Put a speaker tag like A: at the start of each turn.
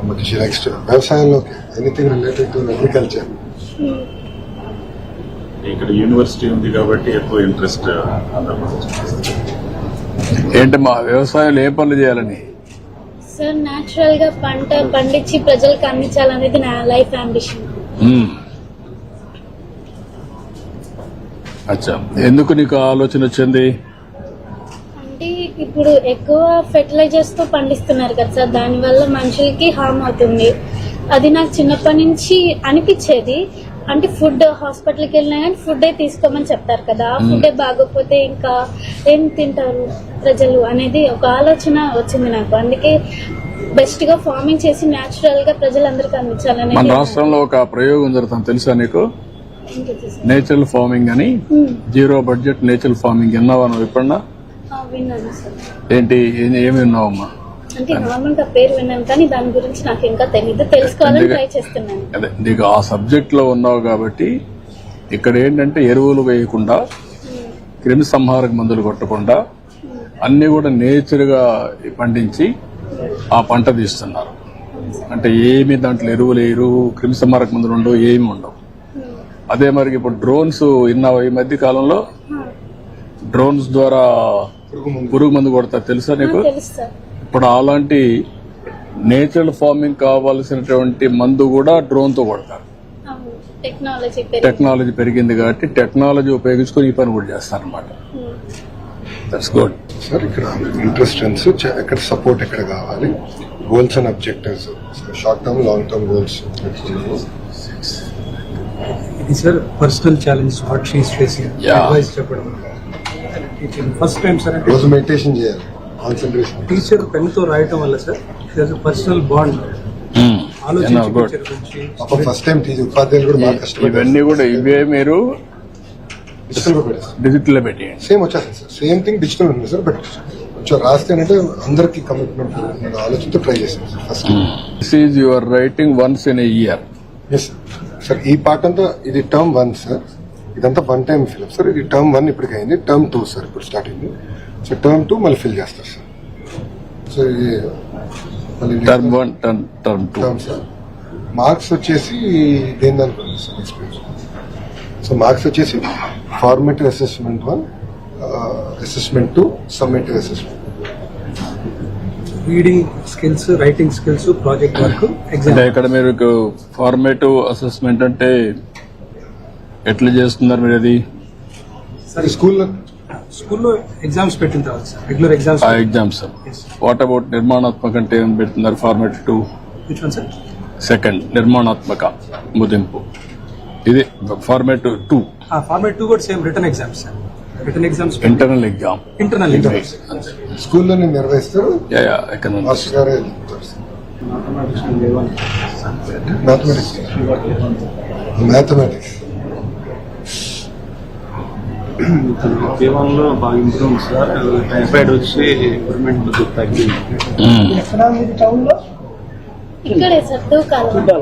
A: but she likes to వ్యవసాయంలోకి anything related to agriculture.
B: ఇక్కడ university ఉంది కాబట్టి ఎక్కువ ఇంట్రెస్ట్.
C: ఏంటమ్మా వ్యవసాయంలో ఏ పనులు చేయాలని?
D: సార్ న్యాచురల్ గా పంట పండించి ప్రజలకు అందించాలనేది నా లైఫ్ అంబిషన్.
C: అచ్చా, ఎందుకు నీకు ఆలోచన వచ్చింది?
D: అంటే ఇప్పుడు ఎక్కువ ఫెర్టిలైజర్స్ తో పండిస్తున్నారు కదా సార్, దాని వల్ల మనుషులకి హార్మ్ అవుతుంది. అది నాకు చిన్నప్పటి నుంచి అనిపించేది. అంటే ఫుడ్ హాస్పిటల్కి వెళ్ళినా కానీ ఫుడ్ తీసుకోమని చెప్తారు కదా, ఫుడ్ బాగోకపోతే ఇంకా ఏం తింటారు ప్రజలు అనేది ఒక ఆలోచన వచ్చింది నాకు. అందుకే బెస్ట్ గా ఫార్మింగ్ చేసి న్యాచురల్ గా ప్రజలందరికీ అందించాలని.
C: మన రాష్ట్రంలో ఒక ప్రయోగం జరుగుతుంది తెలుసా నీకు? నేచురల్ ఫార్మింగ్ అని, జీరో బడ్జెట్ నేచురల్ ఫార్మింగ్. విన్నావా నువ్వు ఎప్పుడన్నా?
D: విన్నాను సార్.
C: ఏంటి, ఏమి విన్నావమ్మా?
D: అంటే నార్మల్ గా పేరు విన్నాను కానీ దాని గురించి నాకు ఇంకా తెలీదు, తెలుసుకోవాలని ట్రై చేస్తున్నాను.
C: అదే నీకు ఆ సబ్జెక్ట్ లో ఉన్నావు కాబట్టి ఇక్కడ ఏంటంటే ఎరువులు వేయకుండా, క్రిమి సంహారక మందులు కొట్టకుండా అన్ని కూడా నేచర్ గా పండించి ఆ పంట తీస్తున్నారు. అంటే ఏమి దాంట్లో ఎరువులు వేయరు, క్రిమి సంహారక మందులు ఉండవు, ఏమి ఉండవు. అదే మరి ఇప్పుడు డ్రోన్స్ విన్నావా? ఈ మధ్య కాలంలో డ్రోన్స్ ద్వారా పురుగు మందు కొడతారు తెలుసా నీకు? ఇప్పుడు అలాంటి నేచురల్ ఫార్మింగ్ కావాల్సినటువంటి మందు కూడా డ్రోన్ తో కొడతారు. టెక్నాలజీ పెరిగింది కాబట్టి టెక్నాలజీ ఉపయోగించుకొని ఈ పని కూడా చేస్తారు అనమాట. That's good
A: sir. ఇక్కడ ఇంట్రెస్టెన్స్ ఎక్కడ సపోర్ట్ ఎక్కడ కావాలి, goals and objectives, short term long term goals.
E: ఇది sir personal challenge what she is facing, advice చెప్పడం. ఫస్ట్ టైం సార్ అంటే
A: రోజు మెడిటేషన్ చేయాలి, కాన్సంట్రేషన్.
E: టీచర్ పెన్ తో రాయటం వల్ల sir personal bond
A: first time ఉపాధ్యాయులు కూడా బాగా కష్టపడి
C: ఇవన్నీ కూడా ఇవే మీరు డిజిటల్ లో పెట్టి
A: సేమ్ వచ్చేస్తుంది సార్. సేమ్ థింగ్ డిజిటల్ ఉంది సార్, బట్ కొంచెం రాస్తే అంటే అందరికి కమిట్మెంట్ ఆలోచనతో ట్రై చేశాను sir. First
C: this is your writing once in a year.
A: Yes sir. ఈ పార్ట్ అంతా ఇది టర్మ్ 1 సార్, ఇదంతా 1 టైం ఫిల్ సార్. ఇది టర్మ్ 1 ఇప్పటికి అయింది, టర్మ్ 2 సార్ ఇప్పుడు స్టార్ట్ అయింది. సో టర్మ్ 2 మళ్ళీ ఫిల్ చేస్తారు సార్. సో ఇది మళ్ళీ
C: టర్మ్ 1 టర్మ్ 2
A: సార్. మార్క్స్ వచ్చేసి దేని దానికి సార్ ఎక్స్పీరియన్స్. సో మార్క్స్ వచ్చేసి formative assessment 1, assessment 2, summative assessment.
E: Reading skills, writing skills, project work, exam.
C: ఇక్కడ మీరు ఫార్మేటివ్ అసెస్మెంట్ అంటే ఎట్లా చేస్తున్నారు మీరు? అది
A: స్కూల్లో
E: ఎగ్జామ్స్ పెట్టిన తర్వాత సార్, రెగ్యులర్ ఎగ్జామ్స్.
C: ఆ ఎగ్జామ్స్. వాట్ అబౌట్ నిర్మాణాత్మక అంటే ఏం పెడుతున్నారు? Formative 2
E: sir.
C: సెకండ్ నిర్మాణాత్మక ముదింపు, ఇది ఫార్మేటివ్ 2.
E: ఫార్మేట్ 2 కూడా same return exams sir. Return exams,
C: internal exam
A: స్కూల్లో నిర్వహిస్తారు.
C: ఎకనామిక్స్,
A: మ్యాథమెటిక్స్
B: జీవనంలో బాగా ఇంప్రూవ్ సార్. టైఫాయిడ్ వచ్చి ఇంప్రూవ్మెంట్ తగ్గింది.
D: ఇక్కడే సార్ తూకాలు